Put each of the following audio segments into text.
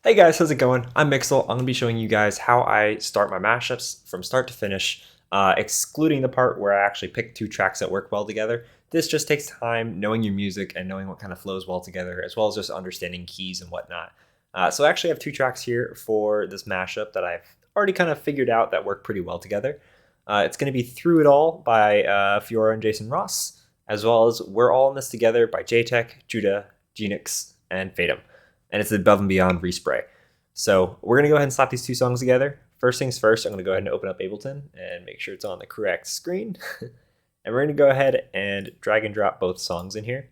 Hey guys, how's it going? I'm Mixel. I'm going to be showing you guys how I start my mashups from start to finish, excluding the part where I actually pick two tracks that work well together. This just takes time knowing your music and knowing what kind of flows well together, as well as just understanding keys and whatnot. So I actually have two tracks here for this mashup that I've already kind of figured out that work pretty well together. It's going to be Through It All by Fiora and Jason Ross, as well as We're All in This Together by J-Tech, Judah, Genix, and Fatum. And it's Above and Beyond Respray. So we're going to go ahead and slap these two songs together. First things first, I'm going to go ahead and open up Ableton and make sure it's on the correct screen. And we're going to go ahead and drag and drop both songs in here.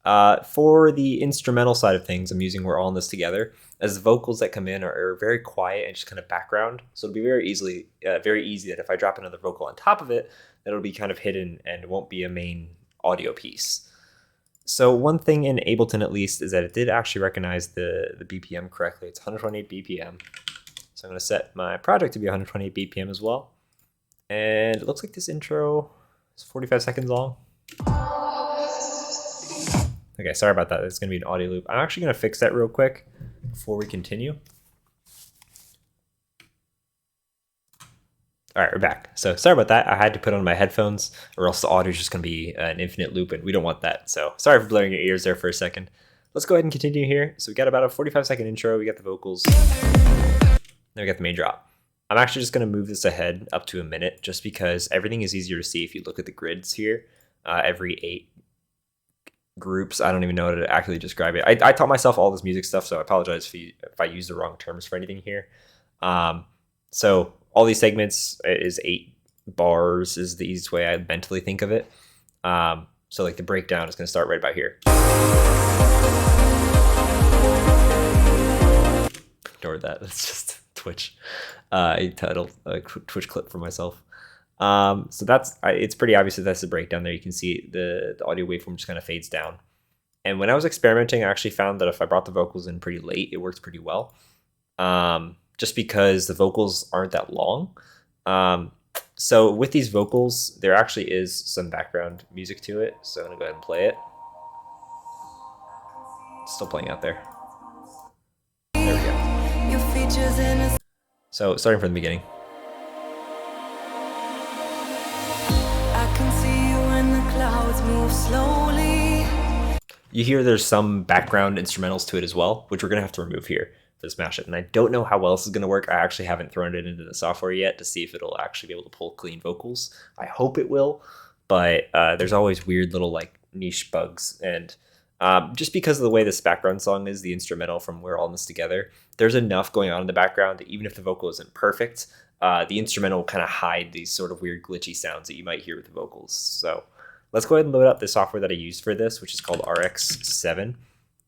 For the instrumental side of things, I'm using We're All in This Together, as the vocals that come in are very quiet and just kind of background. So it'll be very easy that if I drop another vocal on top of it, that'll be kind of hidden and won't be a main audio piece. So one thing in Ableton, at least, is that it did actually recognize the BPM correctly. It's 128 BPM. So I'm going to set my project to be 128 BPM as well. And it looks like this intro is 45 seconds long. Okay, sorry about that. It's going to be an audio loop. I'm actually going to fix that real quick before we continue. All right, we're back. So sorry about that. I had to put on my headphones or else the audio is just going to be an infinite loop and we don't want that. So sorry for blurring your ears there for a second. Let's go ahead and continue here. So we got about a 45-second intro. We got the vocals. Then we got the main drop. I'm actually just going to move this ahead up to a minute just because everything is easier to see if you look at the grids here. Every 8 groups. I don't even know how to actually describe it. I taught myself all this music stuff, so I apologize if I use the wrong terms for anything here. So all these segments is 8 bars is the easiest way I mentally think of it. So like the breakdown is going to start right about here. Ignore that. That's just Twitch. I titled a Twitch clip for myself. So it's pretty obvious that that's the breakdown there. You can see the audio waveform just kind of fades down. And when I was experimenting, I actually found that if I brought the vocals in pretty late, it worked pretty well. Just because the vocals aren't that long. So with these vocals, there actually is some background music to it. So I'm gonna go ahead and play it. It's still playing out there. There we go. So starting from the beginning. I can see you when the clouds move slowly. You hear there's some background instrumentals to it as well, which we're gonna have to remove here. This mashup, and I don't know how well this is going to work. I actually haven't thrown it into the software yet to see if it'll actually be able to pull clean vocals. I hope it will, but there's always weird little like niche bugs, and just because of the way this background song is, the instrumental from We're All in This Together, there's enough going on in the background that even if the vocal isn't perfect, the instrumental will kind of hide these sort of weird glitchy sounds that you might hear with the vocals. So let's go ahead and load up the software that I used for this, which is called RX7.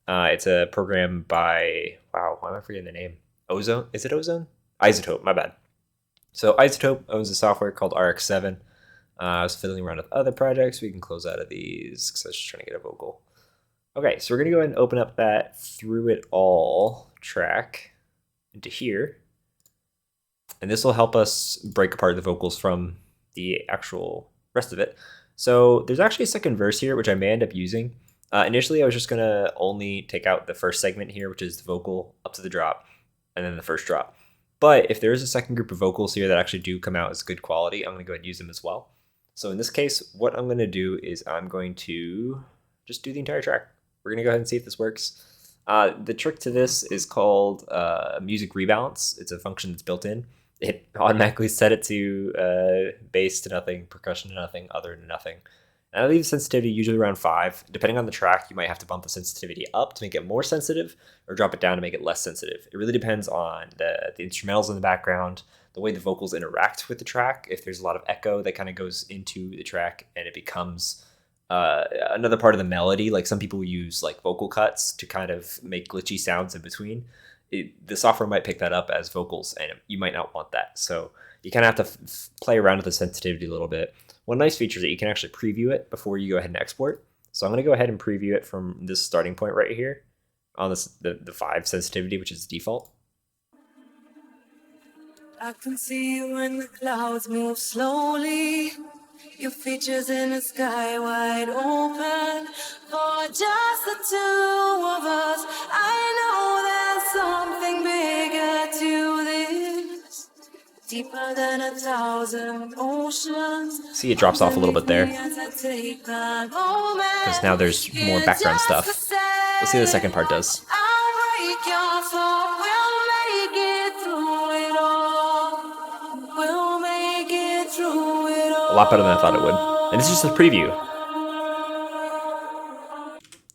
It's a program by, wow, why am I forgetting the name? Ozone? Is it Ozone? iZotope, my bad. So iZotope owns a software called RX7. I was fiddling around with other projects. We can close out of these because I was just trying to get a vocal. Okay, so we're going to go ahead and open up that Through It All track into here. And this will help us break apart the vocals from the actual rest of it. So there's actually a second verse here, which I may end up using. Initially, I was just going to only take out the first segment here, which is the vocal up to the drop, and then the first drop. But if there is a second group of vocals here that actually do come out as good quality, I'm going to go ahead and use them as well. So in this case, what I'm going to do is I'm going to just do the entire track. We're going to go ahead and see if this works. The trick to this is called music rebalance. It's a function that's built in. It automatically set it to bass to nothing, percussion to nothing, other to nothing. And I leave the sensitivity usually around 5. Depending on the track, you might have to bump the sensitivity up to make it more sensitive or drop it down to make it less sensitive. It really depends on the instrumentals in the background, the way the vocals interact with the track. If there's a lot of echo that kind of goes into the track and it becomes another part of the melody, like some people use like vocal cuts to kind of make glitchy sounds in between. The software might pick that up as vocals and you might not want that. So you kind of have to play around with the sensitivity a little bit. One nice feature is that you can actually preview it before you go ahead and export. So I'm going to go ahead and preview it from this starting point right here on this the 5 sensitivity, which is default. I can see you when the clouds move slowly. Your features in the sky wide open. For just the two of us, I know there's Deeper than 1,000 oceans. See, it drops off a little bit there. Because now there's more background stuff. Let's see what the second part does. A lot better than I thought it would. And this is just a preview.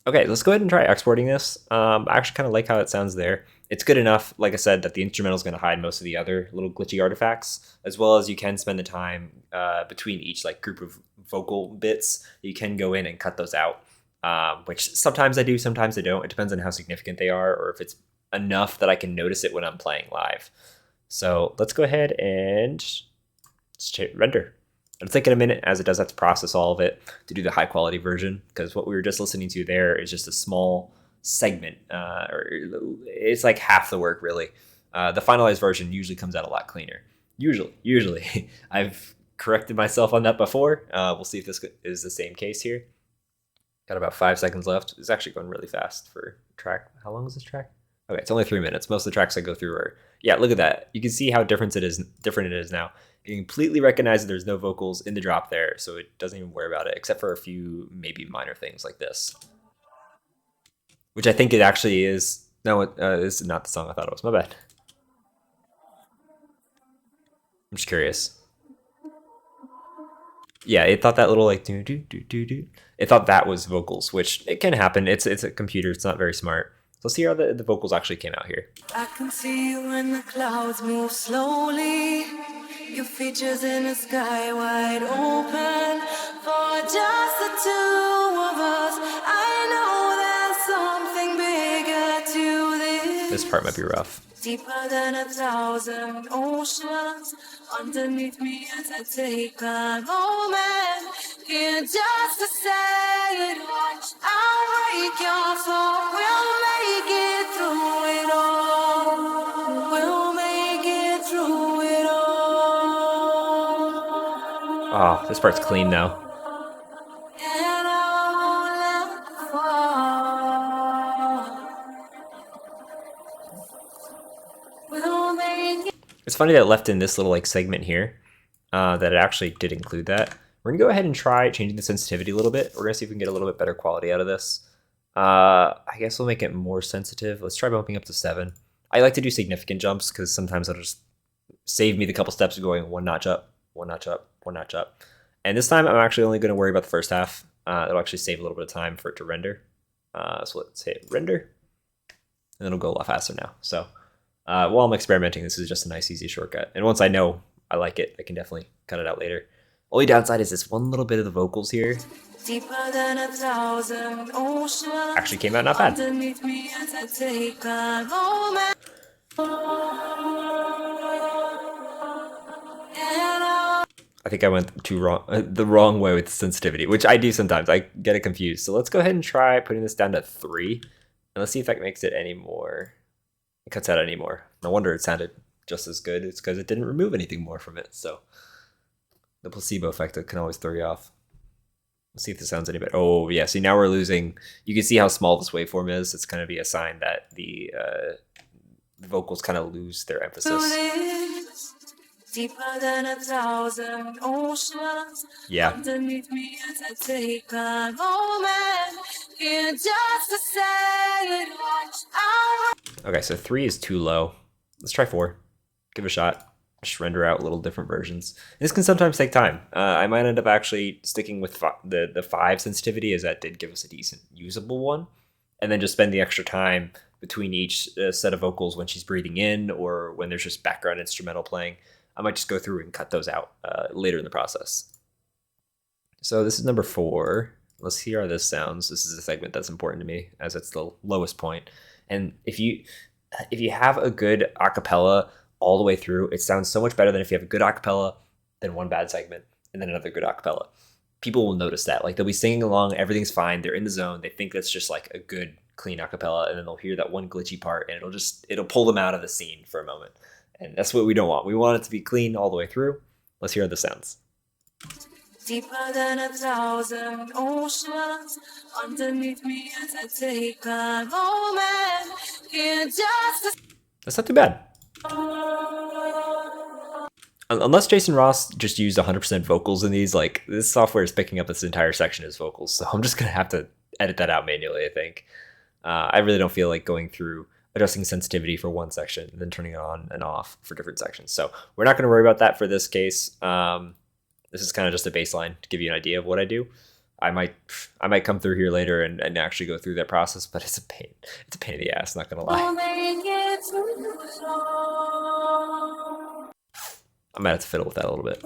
Okay, let's go ahead and try exporting this. I actually kind of like how it sounds there. It's good enough, like I said, that the instrumental is going to hide most of the other little glitchy artifacts, as well as you can spend the time between each like group of vocal bits. You can go in and cut those out, which sometimes I do, sometimes I don't. It depends on how significant they are, or if it's enough that I can notice it when I'm playing live. So let's go ahead and render. It'll take it a minute, as it does have to process all of it to do the high quality version, because what we were just listening to there is just a small segment, or it's like half the work really. The finalized version usually comes out a lot cleaner. Usually. I've corrected myself on that before. We'll see if this is the same case here. Got about 5 seconds left. It's actually going really fast for track. How long is this track? Okay, it's only 3 minutes. Most of the tracks I go through are, yeah, look at that. You can see how different it is now. You completely recognize that there's no vocals in the drop there, so it doesn't even worry about it, except for a few maybe minor things like this. Which I think it actually is. No, this is not the song I thought it was. My bad. I'm just curious. Yeah, it thought that little like do do do do do. It thought that was vocals, which it can happen. It's a computer. It's not very smart. So let's see how the vocals actually came out here. I can see you when the clouds move slowly. Your features in the sky wide open. For just the two of us, I know there's something bigger to this. This part might be rough. Deeper than 1,000 oceans underneath me as I take a moment here just to say it all. I'll break your fall. We'll make it through it all. We'll make it through it all. Oh, this part's clean though. And I won't let fall. It's funny that it left in this little like segment here, that it actually did include that. We're gonna go ahead and try changing the sensitivity a little bit. We're gonna see if we can get a little bit better quality out of this. I guess we'll make it more sensitive. Let's try bumping up to 7. I like to do significant jumps because sometimes that'll just save me the couple steps of going 1 notch up, 1 notch up, 1 notch up. And this time I'm actually only gonna worry about the first half. It'll actually save a little bit of time for it to render. So let's hit render, and it'll go a lot faster now. So while I'm experimenting, this is just a nice, easy shortcut. And once I know I like it, I can definitely cut it out later. Only downside is this one little bit of the vocals here. Deeper than 1,000 oceans. Actually came out not bad. Me as I take a moment. I think I went the wrong way with the sensitivity, which I do sometimes. I get it confused. So let's go ahead and try putting this down to 3. And let's see if that makes it any more. It cuts out any more. No wonder it sounded just as good. It's because it didn't remove anything more from it. So the placebo effect can always throw you off. Let's see if this sounds any better. Oh yeah, see now we're losing. You can see how small this waveform is. It's going to be a sign that the vocals kind of lose their emphasis. Deeper than 1,000 oceans. Yeah. Underneath me as I take a moment here just to say it all. Okay, so 3 is too low. Let's try 4. Give it a shot. Just render out little different versions. This can sometimes take time. I might end up actually sticking with the 5 sensitivity, as that did give us a decent usable one, and then just spend the extra time between each set of vocals when she's breathing in or when there's just background instrumental playing. I might just go through and cut those out later in the process. So this is number 4. Let's hear how this sounds. This is a segment that's important to me, as it's the lowest point. And if you have a good acapella all the way through, it sounds so much better than if you have a good acapella, then one bad segment, and then another good acapella. People will notice that. Like, they'll be singing along, everything's fine, they're in the zone, they think that's just like a good, clean acapella, and then they'll hear that one glitchy part, and it'll pull them out of the scene for a moment. And that's what we don't want. We want it to be clean all the way through. Let's hear how this sounds. Deeper than 1,000 oceans underneath me as I take a moment here just. That's not too bad. Unless Jason Ross just used 100% vocals in these, like this software is picking up this entire section as vocals. So I'm just gonna have to edit that out manually, I think. I really don't feel like going through adjusting sensitivity for one section and then turning it on and off for different sections. So we're not gonna worry about that for this case. This is kind of just a baseline to give you an idea of what I do. I might come through here later and actually go through that process, but it's a pain. It's a pain in the ass, not gonna lie. I might have to fiddle with that a little bit.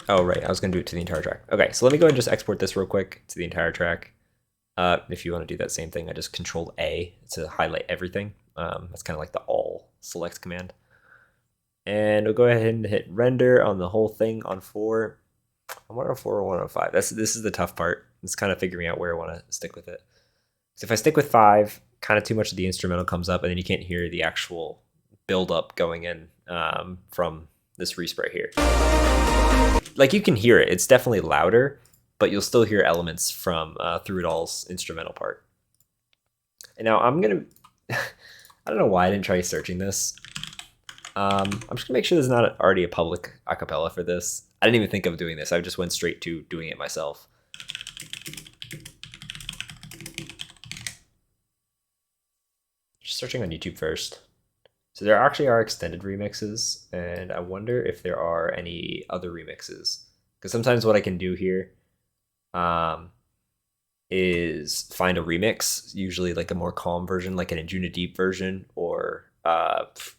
Oh, right. I was going to do it to the entire track. Okay, so let me go ahead and just export this real quick to the entire track. If you want to do that same thing, I just Control A to highlight everything. That's kind of like the all select command. And we'll go ahead and hit render on the whole thing on 4. I want on 4 or 105. This is the tough part. It's kind of figuring out where I want to stick with it. So if I stick with 5, kind of too much of the instrumental comes up, and then you can't hear the actual build up going in from this respray here. Like you can hear it, it's definitely louder, but you'll still hear elements from Through It All's instrumental part. And now I'm gonna, I don't know why I didn't try searching this. I'm just gonna make sure there's not already a public acapella for this. I didn't even think of doing this, I just went straight to doing it myself. Just searching on YouTube first. So there actually are extended remixes, and I wonder if there are any other remixes. Because sometimes what I can do here is find a remix, usually like a more calm version, like an Anjuna Deep version, or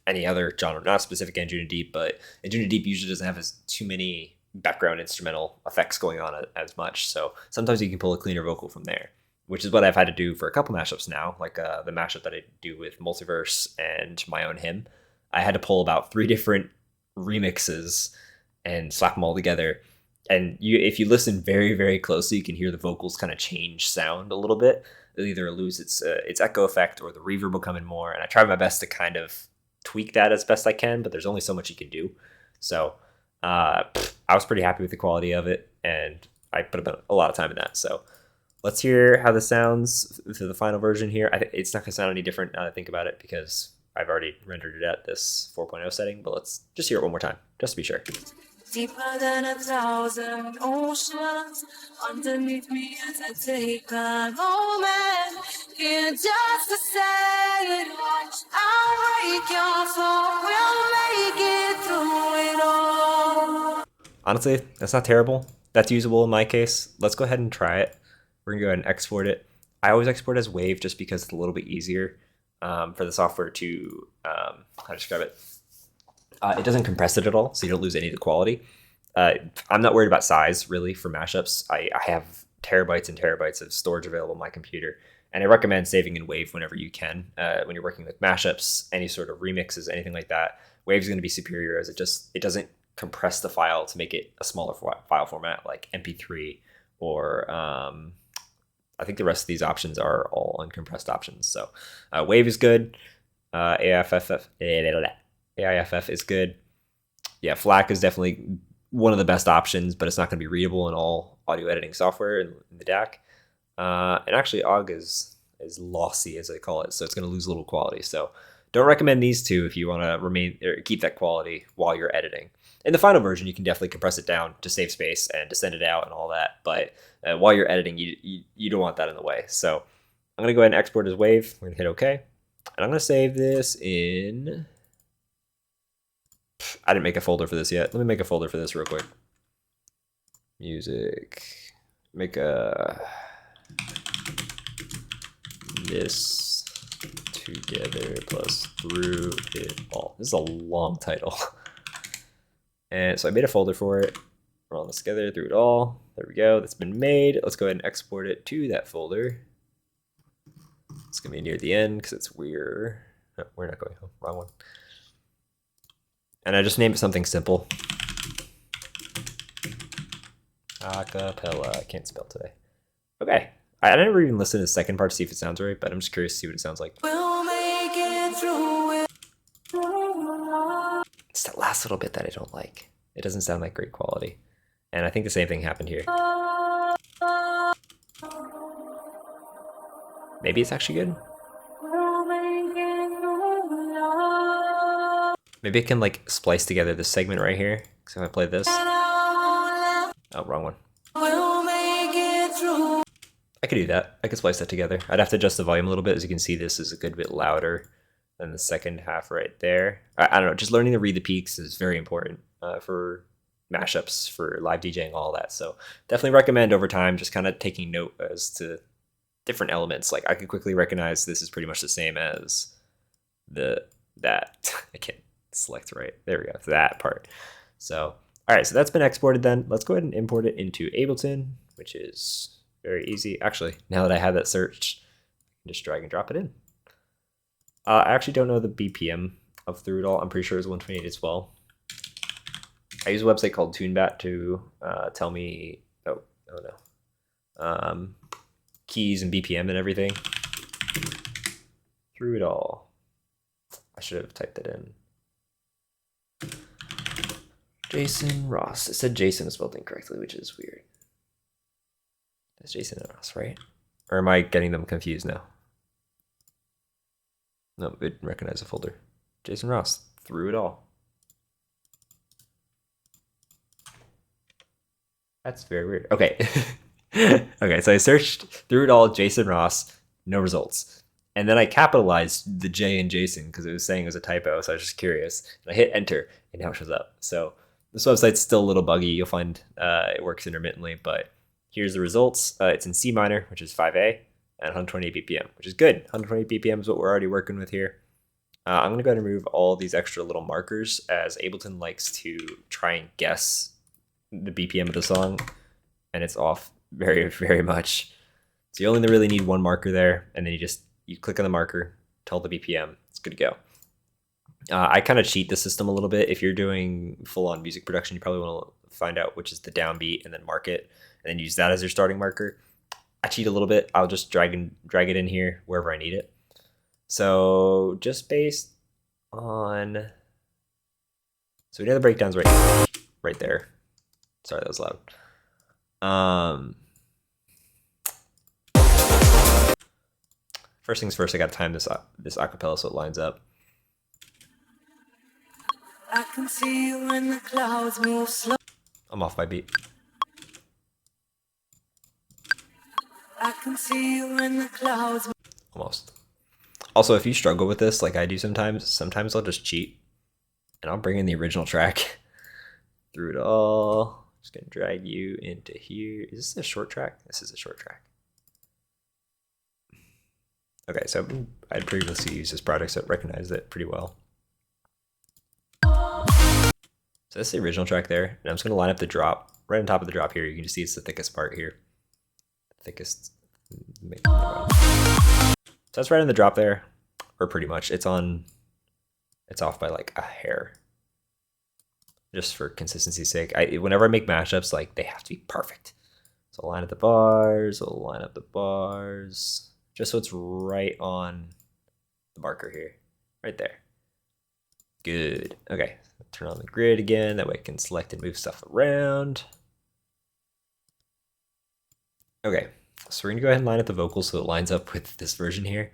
any other genre, not specific Anjuna Deep, but Anjuna Deep usually doesn't have too many background instrumental effects going on as much. So sometimes you can pull a cleaner vocal from there, which is what I've had to do for a couple mashups now, like the mashup that I do with Multiverse and my own hymn. I had to pull about 3 different remixes and slap them all together. And if you listen very, very closely, you can hear the vocals kind of change sound a little bit. It'll either lose its echo effect or the reverb will come in more. And I try my best to kind of tweak that as best I can, but there's only so much you can do. So I was pretty happy with the quality of it, and I put a lot of time in that. So let's hear how this sounds for the final version here. It's not going to sound any different now that I think about it, because I've already rendered it at this 4.0 setting, but let's just hear it one more time, just to be sure. Deeper than 1,000 oceans underneath me as I take a moment here just to say it all. I'll break your soul, we'll make it through it all. Honestly, that's not terrible. That's usable in my case. Let's go ahead and try it. We're gonna go ahead and export it. I always export as WAV just because it's a little bit easier for the software to, how to describe it? It doesn't compress it at all, so you don't lose any of the quality. I'm not worried about size, really, for mashups. I have terabytes and terabytes of storage available on my computer, and I recommend saving in WAV whenever you can. When you're working with mashups, any sort of remixes, anything like that, WAV is going to be superior, as it doesn't compress the file to make it a smaller file format like MP3 or I think the rest of these options are all uncompressed options. So WAV is good. AIFF is good. Yeah, FLAC is definitely one of the best options, but it's not going to be readable in all audio editing software in the DAC. And actually, OGG is lossy, as they call it, so it's going to lose a little quality. So don't recommend these two if you want to keep that quality while you're editing. In the final version, you can definitely compress it down to save space and to send it out and all that. But while you're editing, you don't want that in the way. So I'm going to go ahead and export as WAV. We're going to hit OK. And I'm going to save this in... I didn't make a folder for this yet. Let me make a folder for this real quick. Music. Make a... This together plus Through It All. This is a long title. And so I made a folder for it. We're all this together, Through It All. There we go. That's been made. Let's go ahead and export it to that folder. It's going to be near the end because it's weird. No, we're not going home. Wrong one. And I just named it something simple. Acapella. I can't spell today. Okay. I never even listened to the second part to see if it sounds right, but I'm just curious to see what it sounds like. We'll make it through it. It's that last little bit that I don't like. It doesn't sound like great quality. And I think the same thing happened here. Maybe it's actually good. Maybe it can like splice together this segment right here. So if I play this. Oh, wrong one. I could do that. I could splice that together. I'd have to adjust the volume a little bit. As you can see, this is a good bit louder than the second half right there. I don't know. Just learning to read the peaks is very important for mashups, for live DJing, all that. So definitely recommend over time just kind of taking note as to different elements. Like I could quickly recognize this is pretty much the same as that. I can't select right. There we go. That part. So all right. So that's been exported. Then let's go ahead and import it into Ableton, which is very easy. Actually, now that I have that searched, I can just drag and drop it in. I actually don't know the BPM of Through It All. I'm pretty sure it's 128 as well. I use a website called TuneBat to tell me, oh no, keys and BPM and everything. Through It All. I should have typed it in. Jason Ross. It said Jason was spelled incorrectly, which is weird. That's Jason and Ross, right? Or am I getting them confused now? No, it didn't recognize the folder. Jason Ross, Through It All. That's very weird. Okay. Okay, so I searched Through It All, Jason Ross, no results. And then I capitalized the J in Jason because it was saying it was a typo, so I was just curious. And I hit enter, and now it shows up. So this website's still a little buggy. You'll find it works intermittently, but here's the results. It's in C minor, which is 5A, and 128 BPM, which is good. 120 BPM is what we're already working with here. I'm going to go ahead and remove all these extra little markers, as Ableton likes to try and guess the BPM of the song, and it's off very, very much. So you only really need one marker there, and then you click on the marker, tell the BPM, it's good to go. I kind of cheat the system a little bit. If you're doing full-on music production, you probably want to find out which is the downbeat and then mark it, and then use that as your starting marker. I cheat a little bit. I'll just drag it in here wherever I need it. So just based on, so we know the breakdown's right there. Sorry, that was loud. First things first, I got to time this acapella so it lines up. I can see you when the clouds move slow. I'm off by beat. I can see you when the clouds. Almost. Also, if you struggle with this, like I do sometimes I'll just cheat and I'll bring in the original track. Through It All. Just gonna drag you into here. Is this a short track? This is a short track. Okay, so I'd previously used this project, so it recognized it pretty well. So that's the original track there, and I'm just gonna line up the drop right on top of the drop here. You can just see it's the thickest part here. Thickest. So that's right on the drop there, or pretty much. It's off by like a hair. Just for consistency's sake. Whenever I make mashups, like they have to be perfect. So I'll line up the bars, just so it's right on the marker here, right there. Good. Okay, turn on the grid again. That way I can select and move stuff around. Okay, so we're gonna go ahead and line up the vocals so it lines up with this version here.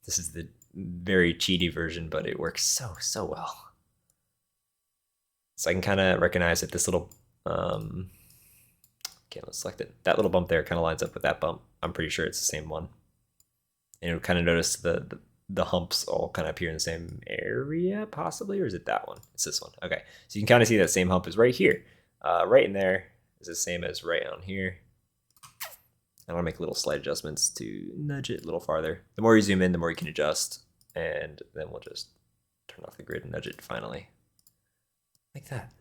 This is the very cheaty version, but it works so well. So I can kind of recognize that this little, okay, let's select it. That little bump there kind of lines up with that bump. I'm pretty sure it's the same one. And you'll kind of notice the humps all kind of appear in the same area, possibly, or is it that one? It's this one. Okay, so you can kind of see that same hump is right here. Right in there is the same as right on here. I want to make little slight adjustments to nudge it a little farther. The more you zoom in, the more you can adjust. And then we'll just turn off the grid and nudge it finally. Like that.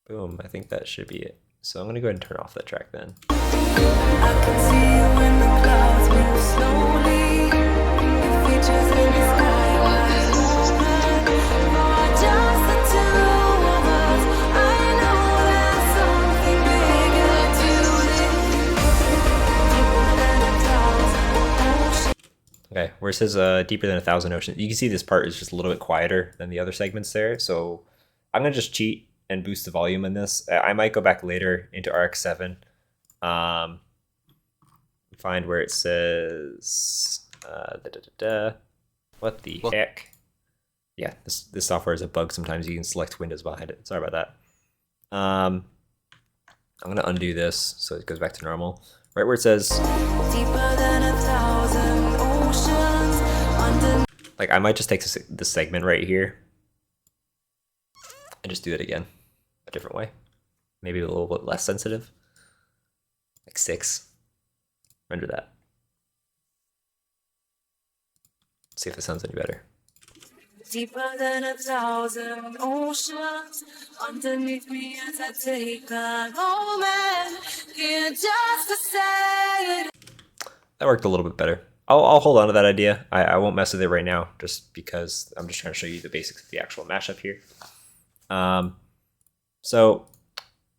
Boom, I think that should be it. So I'm gonna go ahead and turn off that track then. I can see you when the clouds move slowly. The features in the sky wide open. For just the two of us, I know there's something bigger to it. Okay, where it says deeper than 1,000 oceans, you can see this part is just a little bit quieter than the other segments there. So I'm gonna just cheat and boost the volume in this. I might go back later into RX7, find where it says, what the heck? Yeah, this software is a bug sometimes. You can select Windows behind it. Sorry about that. I'm gonna undo this so it goes back to normal. Right where it says, deeper than 1,000 oceans. Like I might just take this segment right here and just do it again, a different way. Maybe a little bit less sensitive, like 6. Render that. See if it sounds any better. Deeper than 1,000 oceans underneath me as I take a moment here just to say it. That worked a little bit better. I'll hold on to that idea. I won't mess with it right now just because I'm just trying to show you the basics of the actual mashup here. So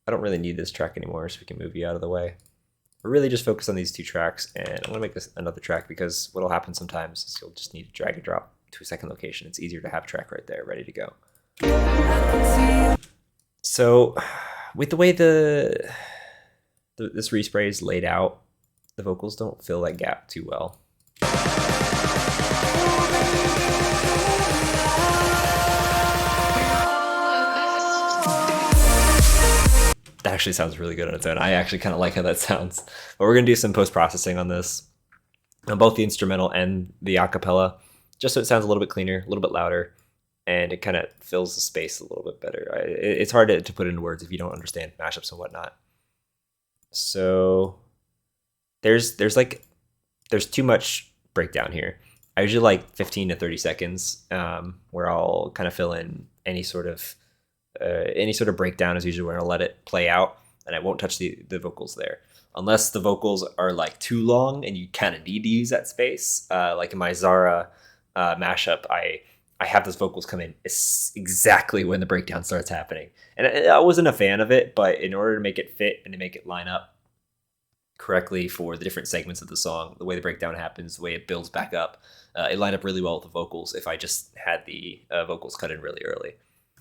I don't really need this track anymore, so we can move you out of the way. We're really just focused on these 2 tracks, and I'm gonna make this another track because what'll happen sometimes is you'll just need to drag and drop to a second location. It's easier to have a track right there ready to go. So with the way this respray is laid out, the vocals don't fill that gap too well. That actually sounds really good on its own. I actually kind of like how that sounds. But we're gonna do some post-processing on this, on both the instrumental and the acapella, just so it sounds a little bit cleaner, a little bit louder, and it kind of fills the space a little bit better. It's hard to put into words if you don't understand mashups and whatnot. So there's too much breakdown here. I usually like 15 to 30 seconds, where I'll kind of fill in any sort of breakdown is usually where I'll let it play out, and I won't touch the vocals there. Unless the vocals are like too long and you kind of need to use that space. Like in my Zara mashup, I have those vocals come in exactly when the breakdown starts happening. And I wasn't a fan of it, but in order to make it fit and to make it line up correctly for the different segments of the song, the way the breakdown happens, the way it builds back up, it lined up really well with the vocals if I just had the vocals cut in really early.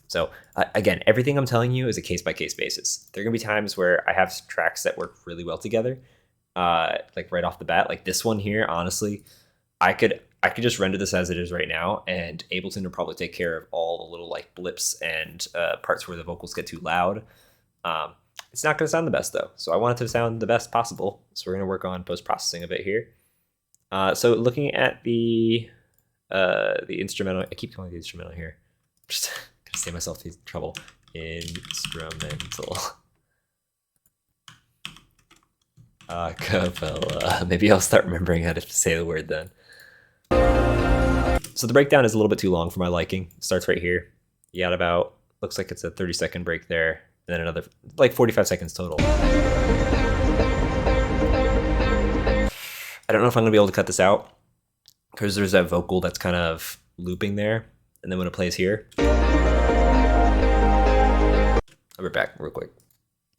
So again, everything I'm telling you is a case-by-case basis. There are gonna be times where I have tracks that work really well together, like right off the bat. Like this one here, honestly, I could just render this as it is right now, and Ableton will probably take care of all the little like blips and parts where the vocals get too loud. It's not gonna sound the best though, so I want it to sound the best possible. So we're gonna work on post-processing a bit here. So looking at the instrumental, I keep calling it the instrumental here. Just gonna save myself the trouble. Instrumental. Acapella. Maybe I'll start remembering how to say the word then. So the breakdown is a little bit too long for my liking. It starts right here. You got about, looks like it's a 30-second break there, and then another, like 45 seconds total. I don't know if I'm gonna be able to cut this out because there's that vocal that's kind of looping there, and then when it plays here, I'll be back real quick.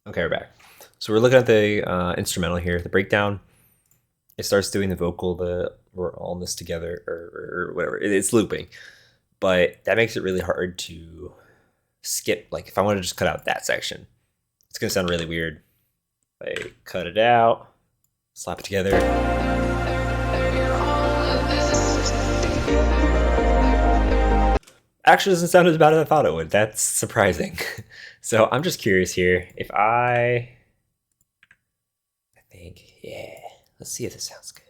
Okay, we're back. So we're looking at the instrumental here, the breakdown. It starts doing the vocal, we're all in this together, or whatever. It's looping, but that makes it really hard to skip. Like if I want to just cut out that section, it's gonna sound really weird. Like cut it out, slap it together. Actually doesn't sound as bad as I thought it would. That's surprising. So I'm just curious here. If I think, yeah, let's see if this sounds good.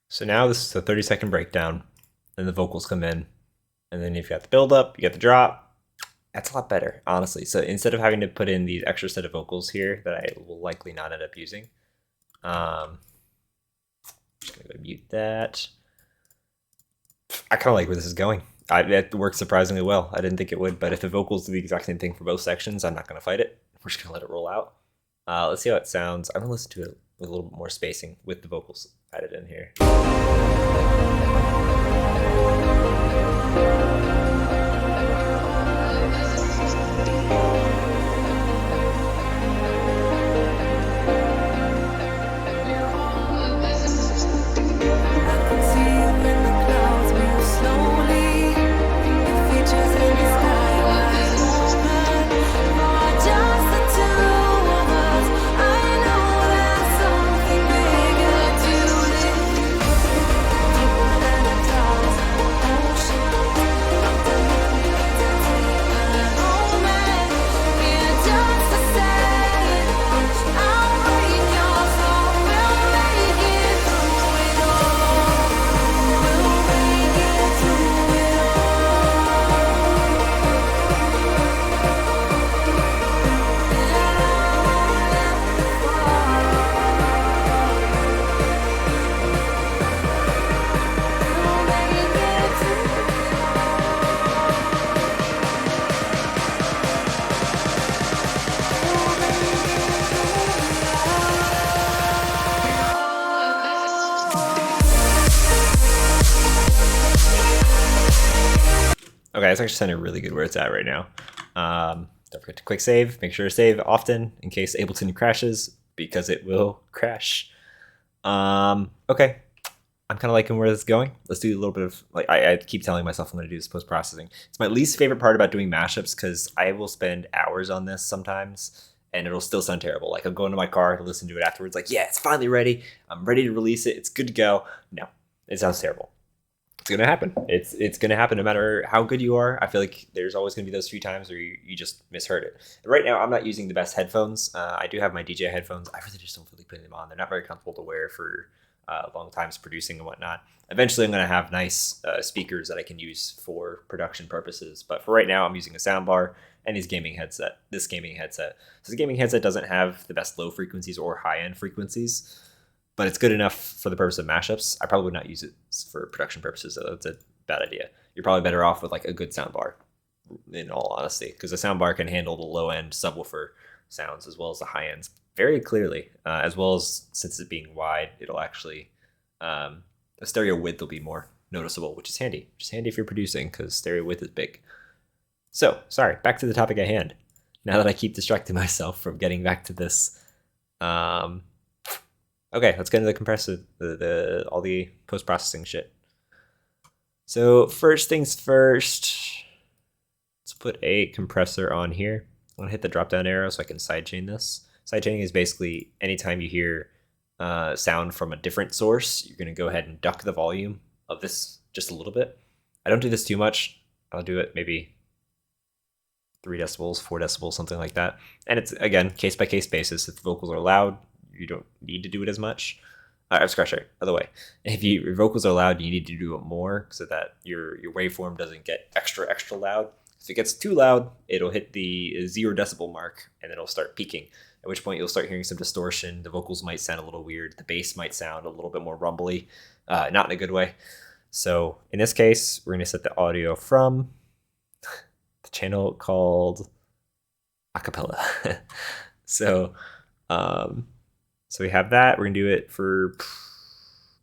So now this is a 30-second breakdown, then the vocals come in, and then if you got the build up, you got the drop. That's a lot better, honestly. So instead of having to put in these extra set of vocals here that I will likely not end up using, I'm just gonna go mute that. I kind of like where this is going. It worked surprisingly well. I didn't think it would, but if the vocals do the exact same thing for both sections, I'm not gonna fight it. We're just gonna let it roll out. Let's see how it sounds. I'm gonna listen to it with a little bit more spacing with the vocals add it in here. Okay, it's actually sounding really good where it's at right now. Don't forget to quick save. Make sure to save often in case Ableton crashes, because it will crash. Okay, I'm kind of liking where this is going. Let's do a little bit of, like, I keep telling myself I'm going to do this post-processing. It's my least favorite part about doing mashups because I will spend hours on this sometimes and it'll still sound terrible. Like, I'll go into my car to listen to it afterwards, like, yeah, it's finally ready. I'm ready to release it. It's good to go. No, it sounds terrible. It's gonna happen. It's gonna happen no matter how good you are. I feel like there's always gonna be those few times where you just misheard it. And right now, I'm not using the best headphones. I do have my DJ headphones. I really just don't feel like putting them on. They're not very comfortable to wear for long times producing and whatnot. Eventually, I'm gonna have nice speakers that I can use for production purposes. But for right now, I'm using a soundbar and this gaming headset. So the gaming headset doesn't have the best low frequencies or high end frequencies, but it's good enough for the purpose of mashups. I probably would not use it for production purposes, so that's a bad idea. You're probably better off with like a good soundbar, in all honesty, because a soundbar can handle the low end subwoofer sounds as well as the high ends very clearly, as well as, since it being wide, it'll actually, the stereo width will be more noticeable, which is handy. Which is handy if you're producing, because stereo width is big. So, sorry, back to the topic at hand. Now that I keep distracting myself from getting back to this, okay, let's get into the compressor, all the post-processing shit. So first things first, let's put a compressor on here. I'm gonna hit the drop-down arrow so I can sidechain this. Sidechaining is basically anytime you hear sound from a different source, you're gonna go ahead and duck the volume of this just a little bit. I don't do this too much. I'll do it maybe 3 decibels, 4 decibels, something like that. And it's, again, case-by-case basis. If the vocals are loud, you don't need to do it as much. Scratch right, other way. If your vocals are loud, you need to do it more so that your waveform doesn't get extra loud. If it gets too loud, it'll hit the 0 decibel mark and it'll start peaking, at which point you'll start hearing some distortion. The vocals might sound a little weird. The bass might sound a little bit more rumbly, not in a good way. So in this case, we're going to set the audio from the channel called Acapella. So we have that. We're gonna do it for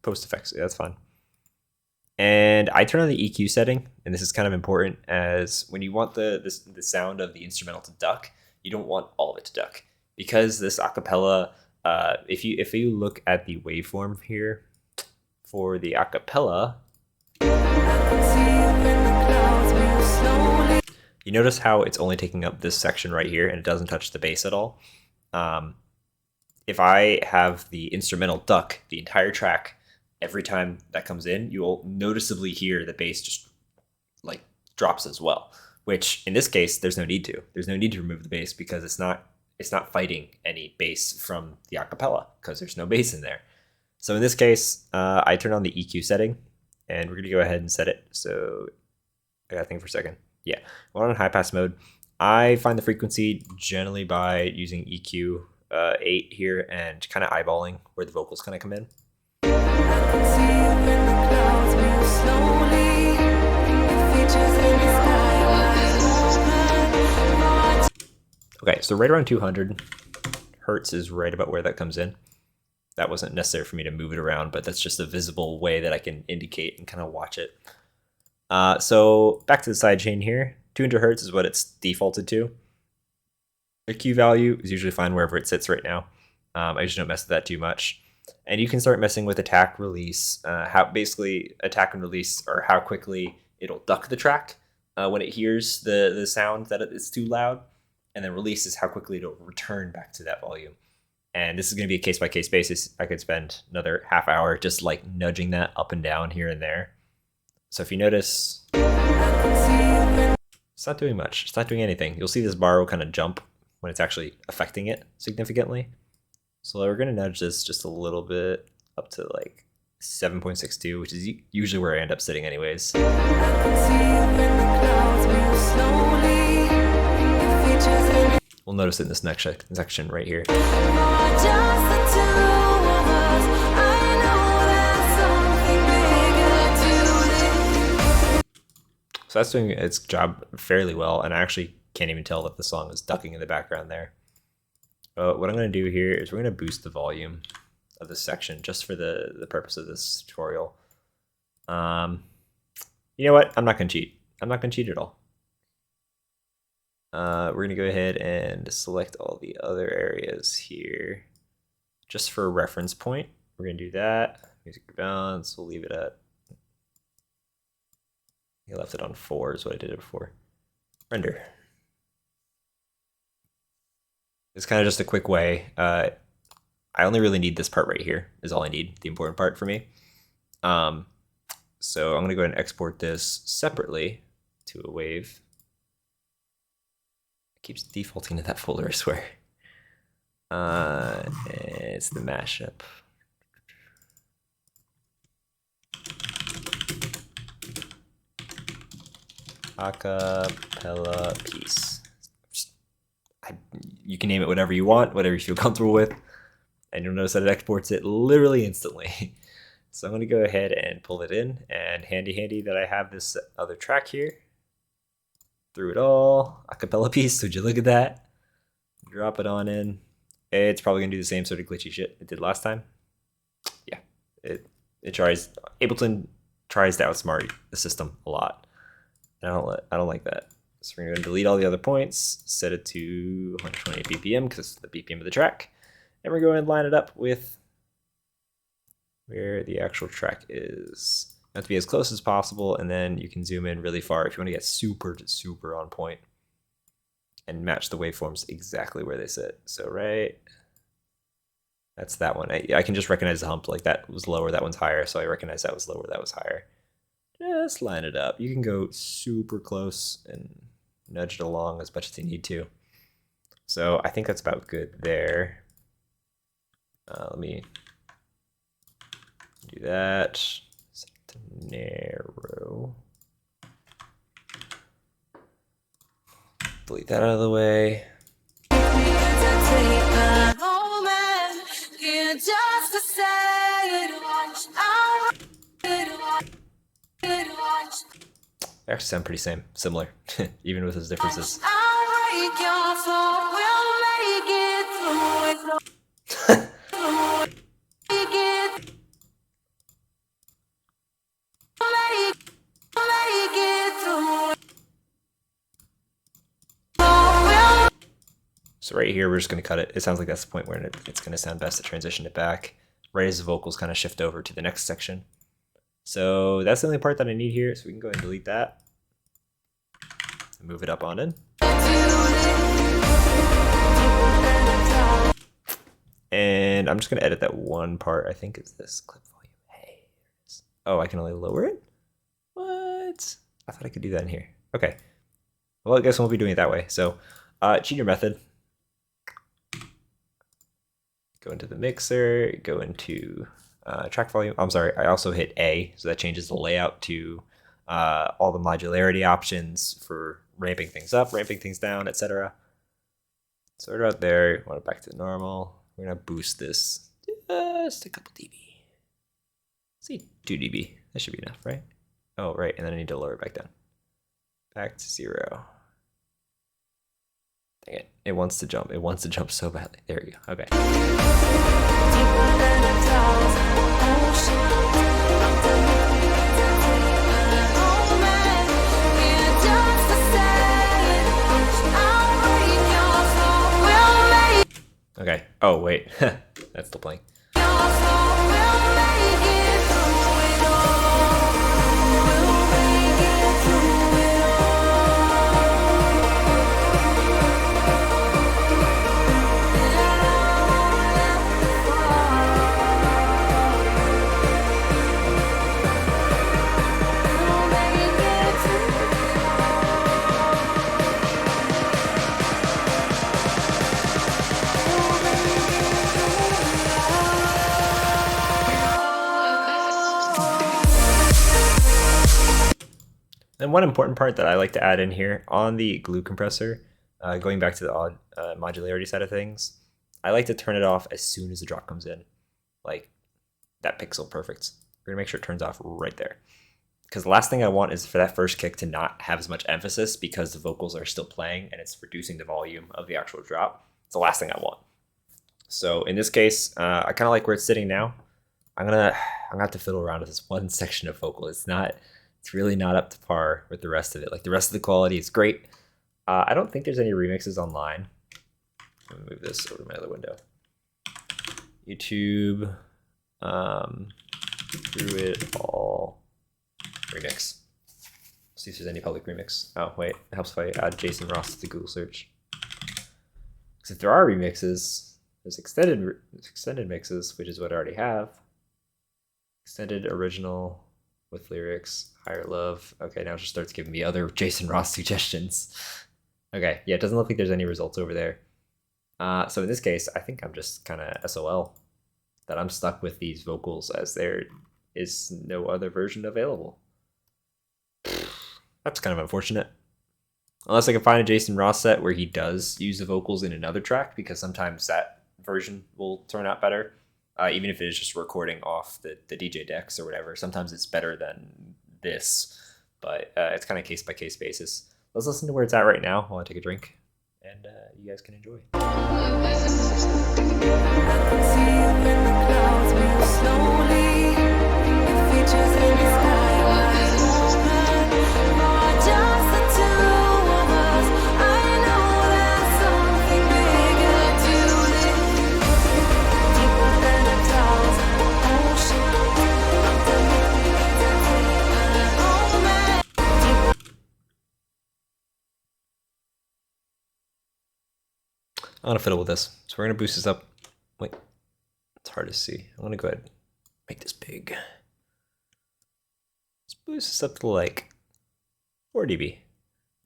post effects. Yeah, that's fine. And I turn on the EQ setting, and this is kind of important, as when you want the sound of the instrumental to duck, you don't want all of it to duck, because this acapella, if you look at the waveform here for the acapella, you notice how it's only taking up this section right here, and it doesn't touch the bass at all. If I have the instrumental duck the entire track, every time that comes in, you'll noticeably hear the bass just like drops as well, which in this case, there's no need to. There's no need to remove the bass because it's not fighting any bass from the acapella because there's no bass in there. So in this case, I turn on the EQ setting, and we're gonna go ahead and set it. So I gotta think for a second. Yeah, we're on high pass mode. I find the frequency generally by using EQ 8 here and kind of eyeballing where the vocals kind of come in. Okay, so right around 200 hertz is right about where that comes in. that wasn't necessary for me to move it around, but that's just a visible way that I can indicate and kind of watch it. So back to the sidechain here. 200 hertz is what it's defaulted to. The Q value is usually fine wherever it sits right now. I usually don't mess with that too much. And you can start messing with attack, release, how basically attack and release are how quickly it'll duck the track when it hears the sound that it's too loud. And then release is how quickly it'll return back to that volume. And this is going to be a case-by-case basis. I could spend another half hour just like nudging that up and down here and there. So if you notice, it's not doing much. It's not doing anything. You'll see this bar will kind of jump when it's actually affecting it significantly. So we're going to nudge this just a little bit up to like 7.62, which is usually where I end up sitting anyways. We'll notice it in this next section right here. So that's doing its job fairly well, and I actually can't even tell that the song is ducking in the background there. What I'm going to do here is we're going to boost the volume of this section just for the purpose of this tutorial. You know what? I'm not going to cheat. I'm not going to cheat at all. We're going to go ahead and select all the other areas here just for a reference point. We're going to do that. Music balance, we'll leave it at, I left it on 4 is what I did it before. Render. It's kind of just a quick way. I only really need this part right here is all I need, the important part for me. So I'm going to go ahead and export this separately to a wave. It keeps defaulting to that folder, I swear. It's the mashup. Acapella piece. You can name it whatever you want, whatever you feel comfortable with. And you'll notice that it exports it literally instantly. So I'm going to go ahead and pull it in, and handy that I have this other track here. Through it all, acapella piece, would you look at that? Drop it on in. It's probably going to do the same sort of glitchy shit it did last time. Yeah, it tries, Ableton tries to outsmart the system a lot. And I don't like that. So we're going to delete all the other points, set it to 128 BPM because it's the BPM of the track. And we're going to line it up with where the actual track is. You have to be as close as possible, and then you can zoom in really far if you want to get super on point and match the waveforms exactly where they sit. So right, that's that one. I can just recognize the hump, like that was lower, that one's higher, so I recognize that was lower, that was higher. Just line it up. You can go super close and nudge it along as much as you need to. So I think that's about good there. Let me do that. Set it to narrow. Delete that out of the way. They actually sound pretty similar, even with those differences. So right here, we're just going to cut it. It sounds like that's the point where it's going to sound best to transition it back, right as the vocals kind of shift over to the next section. So that's the only part that I need here, so we can go ahead and delete that. And move it up on in. And I'm just going to edit that one part. I think it's this clip volume. Hey, there it is. Oh, I can only lower it? What? I thought I could do that in here. Okay. Well, I guess we'll be doing it that way. So cheat your method. Go into the mixer, go into track volume. I'm sorry, I also hit A, so that changes the layout to all the modularity options for ramping things up, ramping things down, etc. So right out there, want it back to normal. We're gonna boost this just a couple dB. See, 2 dB. That should be enough, right? Oh, right, and then I need to lower it back down. Back to 0. Dang it. It wants to jump. It wants to jump so badly. There we go. Okay. Oh, wait. That's still playing. And one important part that I like to add in here on the glue compressor, going back to the odd modularity side of things, I like to turn it off as soon as the drop comes in, like that pixel perfect. We're gonna make sure it turns off right there. Because the last thing I want is for that first kick to not have as much emphasis because the vocals are still playing and it's reducing the volume of the actual drop. It's the last thing I want. So in this case, I kind of like where it's sitting now. I'm gonna have to fiddle around with this one section of vocal. It's really not up to par with the rest of it. Like the rest of the quality is great. I don't think there's any remixes online. Let me move this over to my other window. YouTube, Through It All remix. See if there's any public remix. Oh wait, it helps if I add Jason Ross to the Google search. Because if there are remixes, there's extended mixes, which is what I already have. Extended original with lyrics, Higher Love. Okay, now it just starts giving me other Jason Ross suggestions. Okay, yeah, it doesn't look like there's any results over there. So in this case, I think I'm just kind of SOL, that I'm stuck with these vocals as there is no other version available. That's kind of unfortunate. Unless I can find a Jason Ross set where he does use the vocals in another track, because sometimes that version will turn out better. Even if it is just recording off the DJ decks or whatever. Sometimes it's better than this, but it's kind of case-by-case basis. Let's listen to where it's at right now while I take a drink, and you guys can enjoy. I can see you in the clouds move slowly. It features in the sky wide open. For just the two of us, I know there's something bigger to live. Deeper than a thousand oceans. I'm gonna fiddle with this. So we're gonna boost this up. Wait, it's hard to see. I'm gonna go ahead and make this big. Let's boost this up to like 4 dB.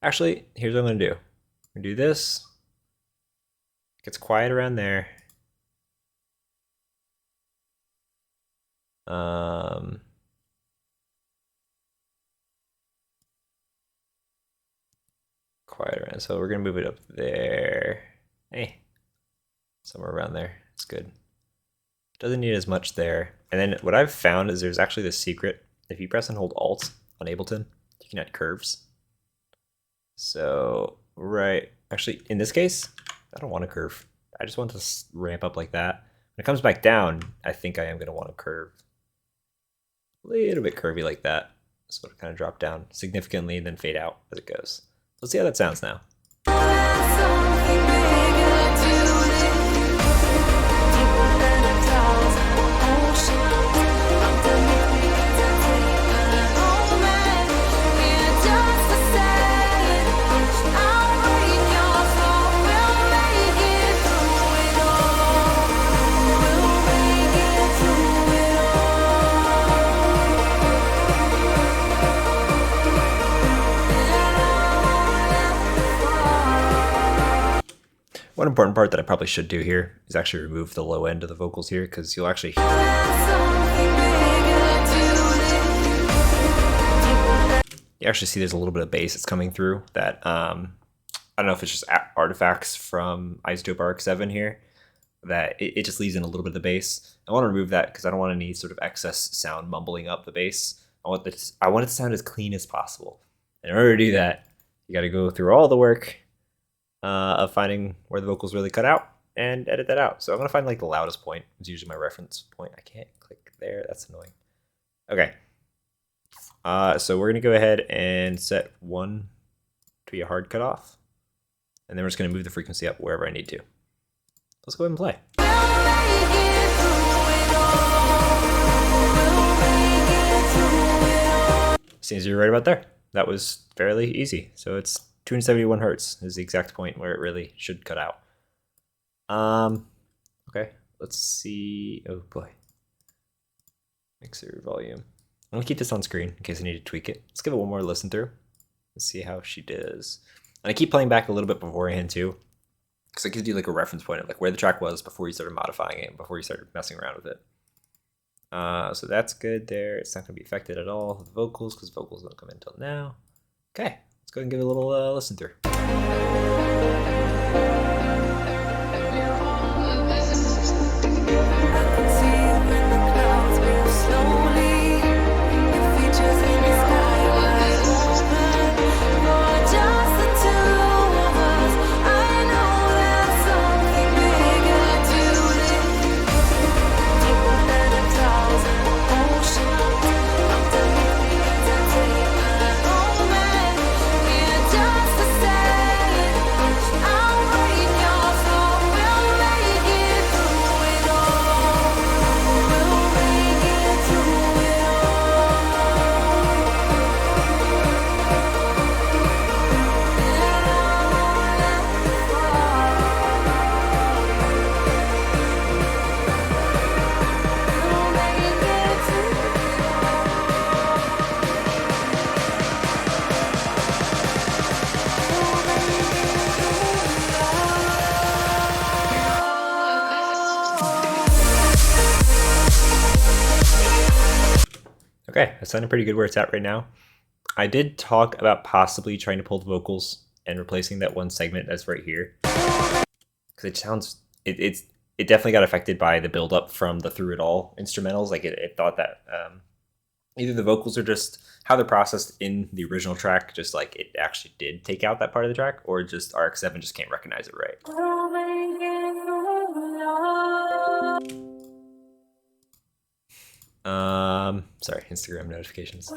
Actually, here's what I'm gonna do. I'm gonna do this. It gets quiet around there. Quiet around. So we're gonna move it up there. Hey, somewhere around there. It's good. Doesn't need as much there. And then what I've found is there's actually this secret. If you press and hold Alt on Ableton, you can add curves. So, right. Actually, in this case, I don't want a curve. I just want to ramp up like that. When it comes back down, I think I am going to want a curve. A little bit curvy like that. So it'll kind of drop down significantly and then fade out as it goes. Let's see how that sounds now. One important part that I probably should do here is actually remove the low end of the vocals here, because you'll actually see there's a little bit of bass that's coming through that I don't know if it's just artifacts from Isotope RX7 here, that it just leaves in a little bit of the bass. I want to remove that because I don't want any sort of excess sound mumbling up the bass. I want it to sound as clean as possible. And in order to do that, you got to go through all the work of finding where the vocals really cut out and edit that out. So I'm gonna find like the loudest point. It's usually my reference point. I can't click there. That's annoying. Okay. So we're gonna go ahead and set 1 to be a hard cutoff, and then we're just gonna move the frequency up wherever I need to. Let's go ahead and play. Seems you're right about there. That was fairly easy. So it's 271 hertz is the exact point where it really should cut out. Okay, let's see. Oh boy. Mixer volume. I'm gonna keep this on screen in case I need to tweak it. Let's give it one more listen through. Let's see how she does. And I keep playing back a little bit beforehand too, because it gives you like a reference point of like where the track was before you started modifying it, before you started messing around with it. So that's good there. It's not gonna be affected at all with vocals because vocals don't come in until now. Okay, let's go ahead and give it a little listen through. Okay, that sounded pretty good where it's at right now. I did talk about possibly trying to pull the vocals and replacing that one segment that's right here, because it sounds it definitely got affected by the build up from the Through It All instrumentals. Like it thought that either the vocals are just how they're processed in the original track, just like it actually did take out that part of the track, or just RX-7 just can't recognize it right. Sorry, Instagram notifications. So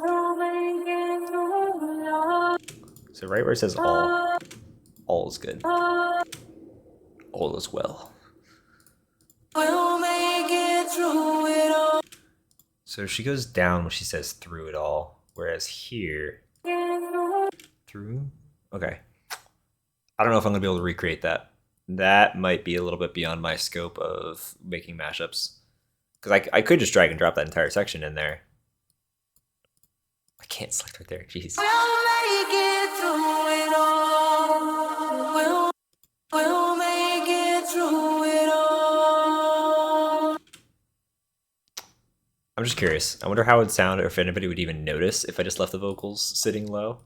right where it says all is good. All is well. So she goes down when she says through it all, whereas here, through, okay. I don't know if I'm gonna be able to recreate that. That might be a little bit beyond my scope of making mashups. Because I could just drag and drop that entire section in there. I can't select right there, jeez. I'm just curious. I wonder how it would sound, or if anybody would even notice if I just left the vocals sitting low.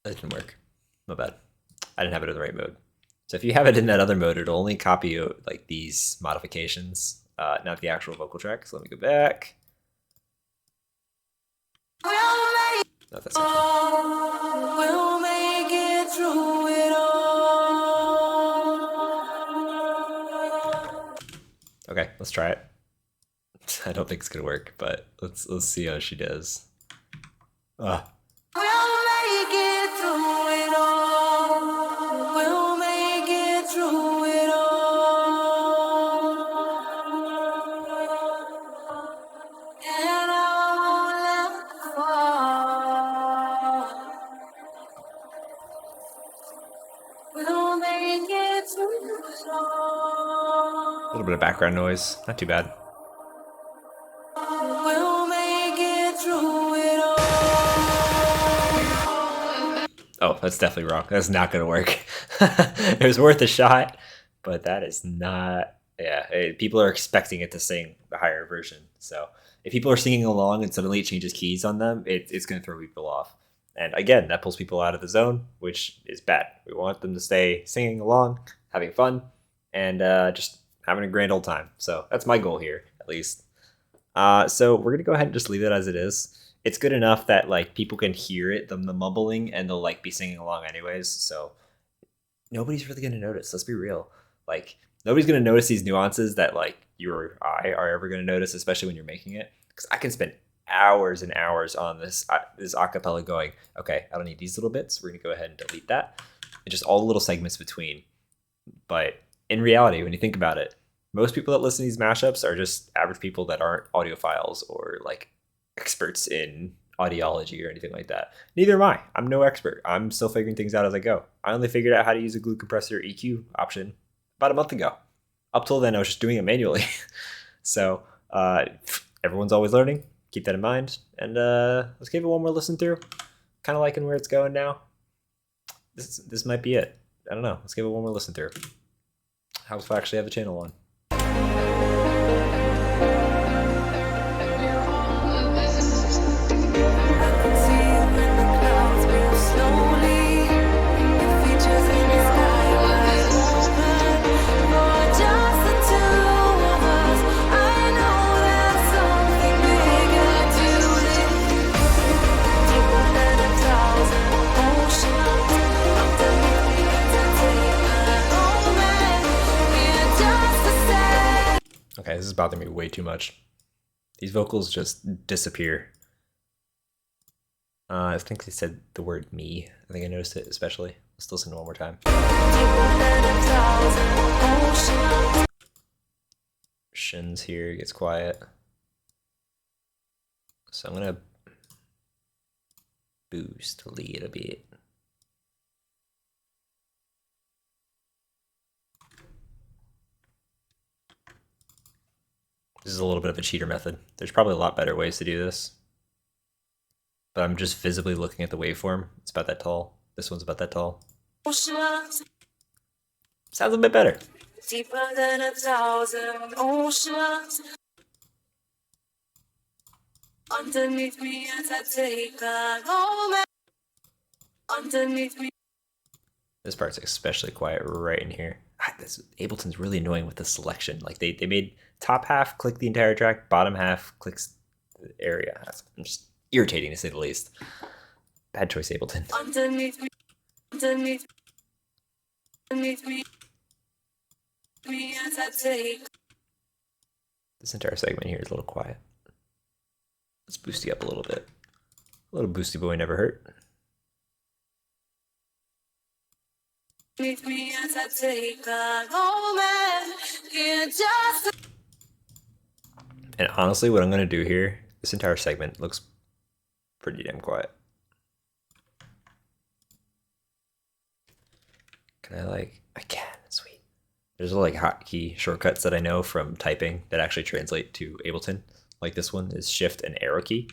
That didn't work. My bad. I didn't have it in the right mode. So if you have it in that other mode, it'll only copy like these modifications, not the actual vocal track. So let me go back. Not that section. We'll make it through it all. Okay, let's try it. I don't think it's gonna work, but let's see how she does. A little bit of background noise, not too bad. Oh, that's definitely wrong. That's not gonna work. It was worth a shot, but that is not. Yeah, people are expecting it to sing the higher version. So if people are singing along and suddenly it changes keys on them, it's gonna throw people off. And again, that pulls people out of the zone, which is bad. We want them to stay singing along, having fun, and just having a grand old time. So that's my goal here, at least. So we're gonna go ahead and just leave it as it is. It's good enough that like people can hear it, the mumbling, and they'll like be singing along anyways. So nobody's really gonna notice. Let's be real. Like nobody's gonna notice these nuances that like you or I are ever gonna notice, especially when you're making it. Because I can spend hours and hours on this acapella going, okay, I don't need these little bits. We're gonna go ahead and delete that. And just all the little segments between. But in reality, when you think about it, most people that listen to these mashups are just average people that aren't audiophiles or like experts in audiology or anything like that. Neither am I. I'm no expert. I'm still figuring things out as I go. I only figured out how to use a glue compressor EQ option about a month ago. Up till then, I was just doing it manually. So everyone's always learning. Keep that in mind. And let's give it one more listen through. Kind of liking where it's going now. This might be it. I don't know. Let's give it one more listen through. How if I actually have the channel on? Okay, this is bothering me way too much. These vocals just disappear. I think they said the word me. I think I noticed it especially. Let's listen one more time. Shins here gets quiet. So I'm gonna boost a little bit. This is a little bit of a cheater method. There's probably a lot better ways to do this. But I'm just visibly looking at the waveform. It's about that tall. This one's about that tall. Sounds a bit better. Deeper than 1,000 oceans. Underneath me as I take a moment. Underneath me. This part's especially quiet right in here. Ableton's really annoying with the selection. Like they made top half click the entire track, bottom half clicks the area. That's just irritating to say the least. Bad choice, Ableton. Underneath me, underneath me as I take. This entire segment here is a little quiet. Let's boost you up a little bit. A little boosty boy never hurt. Me as I take a moment, and honestly, what I'm going to do here, this entire segment looks pretty damn quiet. Can I can, sweet. There's like hotkey shortcuts that I know from typing that actually translate to Ableton. Like this one is Shift and Arrow key,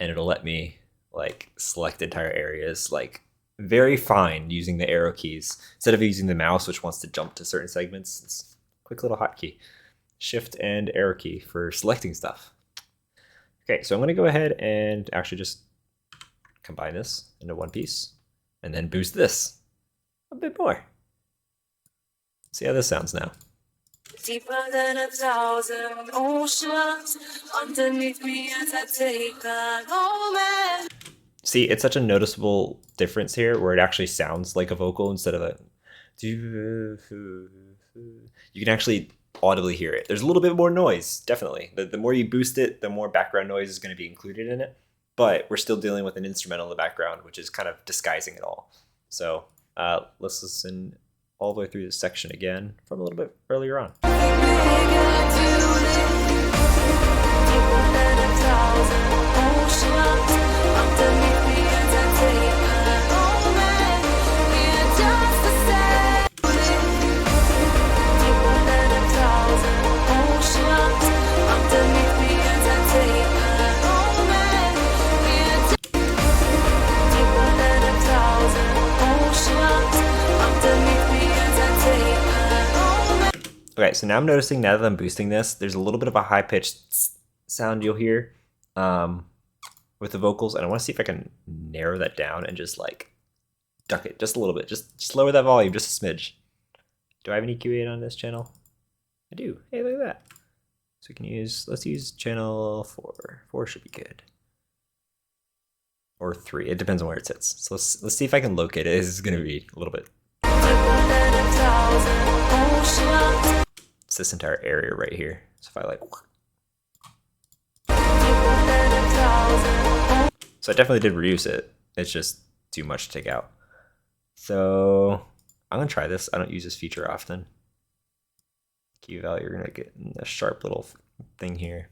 and it'll let me like select entire areas like very fine using the arrow keys instead of using the mouse, which wants to jump to certain segments. It's a quick little hotkey. Shift and arrow key for selecting stuff. Okay, so I'm going to go ahead and actually just combine this into one piece and then boost this a bit more. See how this sounds now. Deeper than 1,000 oceans underneath me as I take a moment. See, it's such a noticeable difference here where it actually sounds like a vocal instead of a... You can actually audibly hear it. There's a little bit more noise, definitely. The more you boost it, the more background noise is going to be included in it. But we're still dealing with an instrumental in the background, which is kind of disguising it all. So let's listen all the way through this section again from a little bit earlier on. Okay, so now I'm noticing now that I'm boosting this, there's a little bit of a high-pitched sound you'll hear with the vocals, and I want to see if I can narrow that down and just like duck it just a little bit. Just lower that volume just a smidge. Do I have an EQ8 on this channel? I do. Hey, look at that. So we can let's use channel 4. 4 should be good. Or 3, it depends on where it sits. So let's see if I can locate it. This is gonna be a little bit. It's this entire area right here. So if I like... So I definitely did reduce it. It's just too much to take out. So I'm gonna try this. I don't use this feature often. Key value, you're gonna get a sharp little thing here.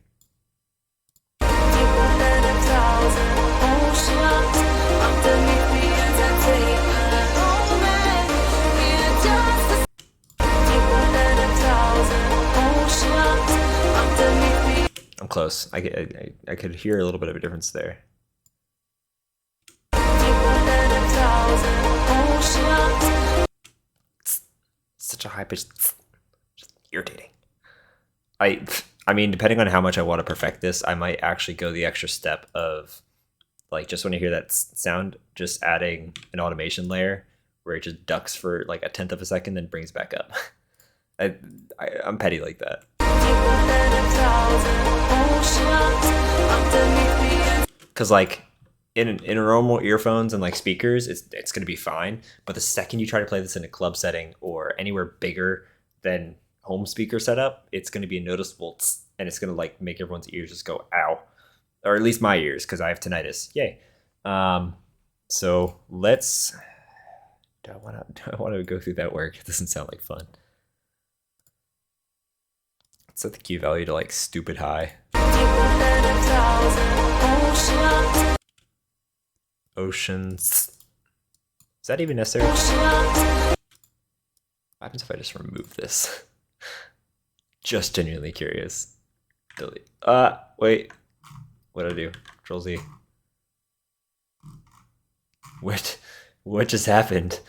I'm close. I could hear a little bit of a difference there. Such a high pitch, just irritating. I mean, depending on how much I want to perfect this, I might actually go the extra step of, like, just when you hear that sound, just adding an automation layer where it just ducks for like a 1/10 of a second, then brings back up. I'm petty like that. Because like in normal earphones and like speakers, it's gonna be fine. But the second you try to play this in a club setting or anywhere bigger than home speaker setup, it's gonna be a noticeable tss, and it's gonna like make everyone's ears just go ow, or at least my ears because I have tinnitus. Yay. So let's. Do I want to go through that work? It doesn't sound like fun. Set the key value to like stupid high. Oceans. Is that even necessary? What happens if I just remove this? Just genuinely curious. Delete. Wait. What did I do? Control Z. What just happened?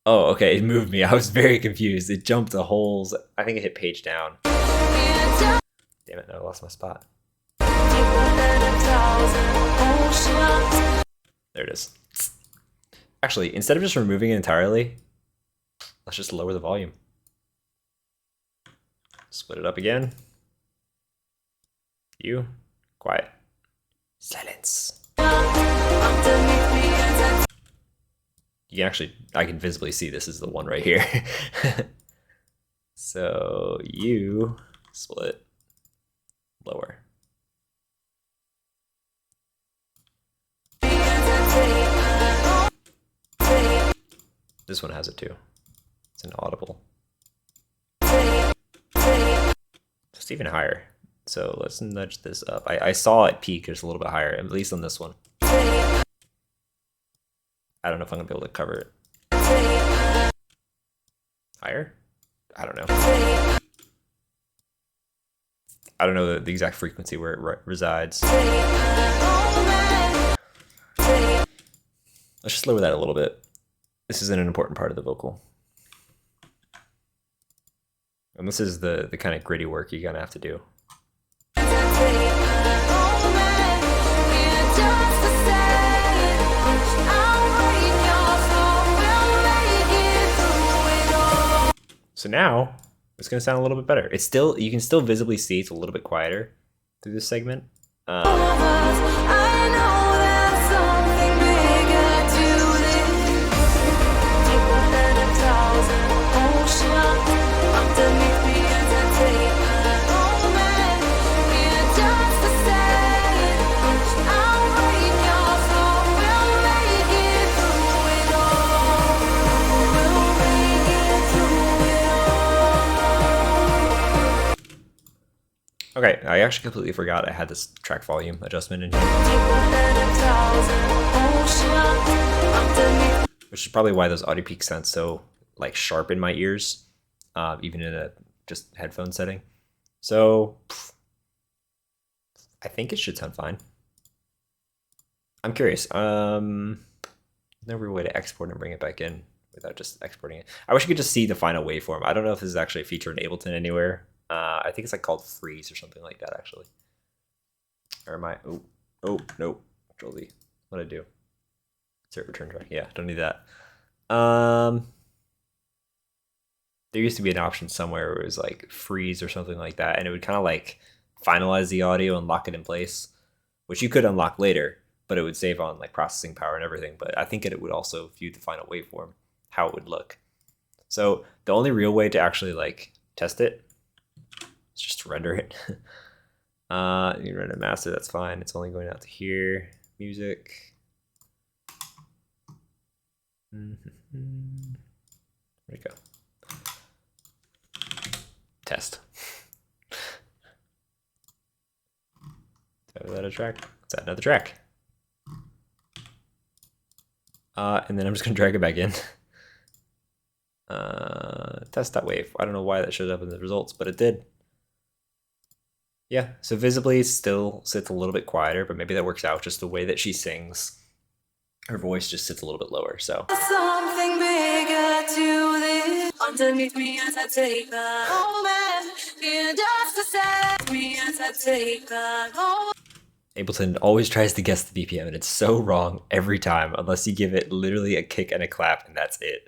Oh, okay, it moved me. I was very confused. It jumped the holes. I think it hit page down. Damn it, no, I lost my spot. There it is. Actually, instead of just removing it entirely, let's just lower the volume. Split it up again. You, quiet. Silence. You can actually, I can visibly see this is the one right here. So you split lower. This one has it too. It's an audible. Just even higher. So let's nudge this up. I saw it peak just a little bit higher, at least on this one. I don't know if I'm gonna be able to cover it. Higher? I don't know. I don't know the exact frequency where it resides. Let's just lower that a little bit. This isn't an important part of the vocal. And this is the kind of gritty work you're gonna have to do. So now it's going to sound a little bit better. It's still, you can still visibly see it's a little bit quieter through this segment. Okay, I actually completely forgot I had this track volume adjustment in here. Which is probably why those audio peaks sound so like sharp in my ears, even in a just headphone setting. So I think it should sound fine. I'm curious. No real way to export and bring it back in without just exporting it. I wish you could just see the final waveform. I don't know if this is actually a feature in Ableton anywhere. I think it's like called freeze or something like that, actually. Or am I? Oh, nope. Control Z. What'd I do? Insert return track. Yeah, don't need that. There used to be an option somewhere where it was like freeze or something like that, and it would kind of like finalize the audio and lock it in place, which you could unlock later, but it would save on like processing power and everything. But I think it would also view the final waveform, how it would look. So the only real way to actually like test it is just to render it. You render master, that's fine. It's only going out to here. Music. Where'd it go? test. Is that a track? Is that another track? And then I'm just gonna drag it back in. Test that wave. I don't know why that showed up in the results, but it did. Yeah, so visibly still sits a little bit quieter, but maybe that works out. Just the way that she sings, her voice just sits a little bit lower. So something bigger to this underneath me as I take the moment. Here just to set me as I take the moment. Ableton always tries to guess the BPM, and it's so wrong every time, unless you give it literally a kick and a clap, and that's it.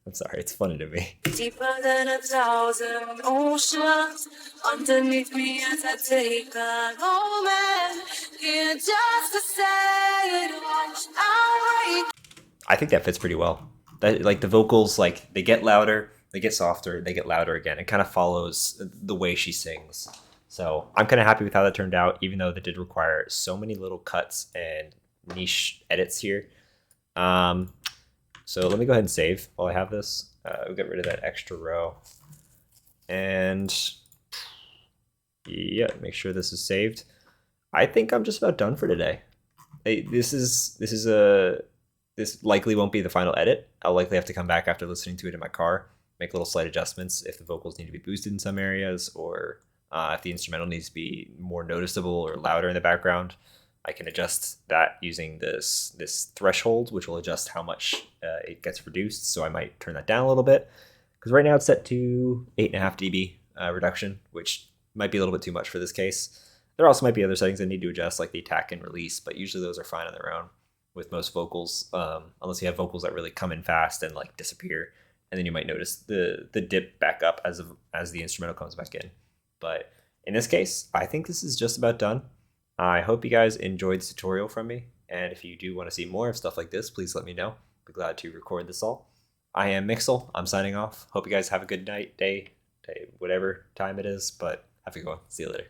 I'm sorry, it's funny to me. Deeper than 1,000 oceans underneath me as I take a moment. Here just to say it all. I think that fits pretty well. That, like, the vocals, like, they get louder, they get softer, they get louder again. It kind of follows the way she sings. So I'm kind of happy with how that turned out, even though that did require so many little cuts and niche edits here. So let me go ahead and save while I have this. We'll get rid of that extra row. And yeah, make sure this is saved. I think I'm just about done for today. This likely won't be the final edit. I'll likely have to come back after listening to it in my car, make little slight adjustments if the vocals need to be boosted in some areas, or if the instrumental needs to be more noticeable or louder in the background. I can adjust that using this threshold, which will adjust how much it gets reduced. So I might turn that down a little bit, because right now it's set to 8.5 dB reduction, which might be a little bit too much for this case. There also might be other settings I need to adjust, like the attack and release, but usually those are fine on their own with most vocals, unless you have vocals that really come in fast and like disappear, and then you might notice the dip back up as the instrumental comes back in. But in this case, I think this is just about done. I hope you guys enjoyed this tutorial from me, and if you do want to see more of stuff like this, please let me know. I'll be glad to record this all. I am Mixel. I'm signing off. Hope you guys have a good night, day, whatever time it is, but have a good one. See you later.